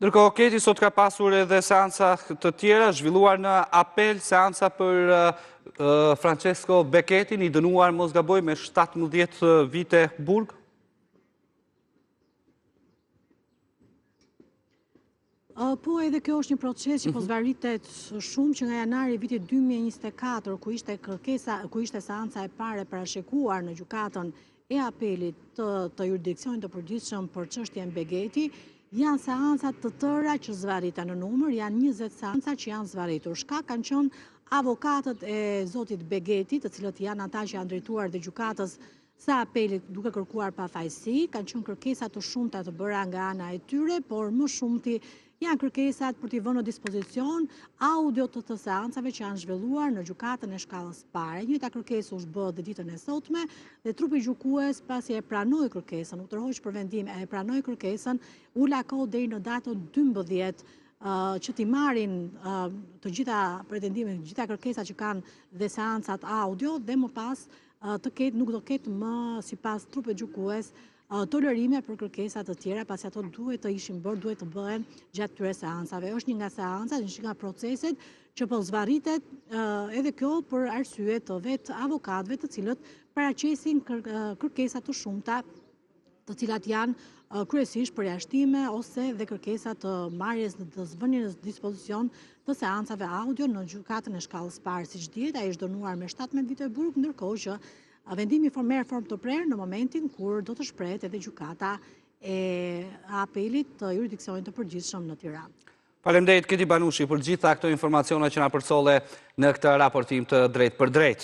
Ndërkohë, Keti sot ka pasur edhe seanca të tjera, zhvilluar në apel seanca për Francesco Becchetin, i dënuar mos gaboj me 17 vite burg. Po edhe kjo është një proces që po zvaritet shumë që nga janari vitit 2024, ku ishte seanca e pare parashikuar në gjykatën e apelit të jurisdiksionit të përgjithshëm për çështjen Begheti, janë seancat të tëra që zvariten në numër, janë 20 seanca që janë zvaritur. Shkak kanë qenë avokatët e zotit Begheti, të cilët janë ata që janë drejtuar dhe gjykatës së apelit duke kërkuar pafajësi, kanë qenë kërkesa të shumta të bëra nga ana e tyre, por më shumti janë kërkesat për t'i vënë në dispozicion audio të seancave që janë zhvilluar në gjykatën e shkallës pare. Njëjta kërkesë u bë dhe ditën e sotme dhe trupi gjykues pasi e pranoi kërkesën, u tërhoq për vendim e pranoi kërkesën, u lakoi deri në datën 12 që t'i marrin të gjitha pretendimet, të gjitha kërkesat që kanë dhe seancat audio dhe më pas nuk do ketë më sipas trupit gjykues tolerime për kërkesat të tjera, pasi ato duhet të ishin bërë, duhet të bëhen gjatë këtyre seancave. Është një nga seancat, një nga proceset që po zvarritet edhe kjo për arsye të vetë avokatëve të cilët paraqesin kërkesa të shumta, të cilat janë kryesisht përjashtime ose dhe kërkesa të marrjes të zvënies në dispozicion të seancave audio në gjykatën e shkallës parë. Siç dihet, ai është dënuar me 17 vite burg, ndërkohë që vendimi merr formë të prerë në momentin kur do të shprehet edhe gjykata e apelit të jurisdiksionit të përgjithshëm në Tiranë. Faleminderit Keti Banushi për gjitha këto informacione që na përcolle në këtë raportim të drejtë për drejtë.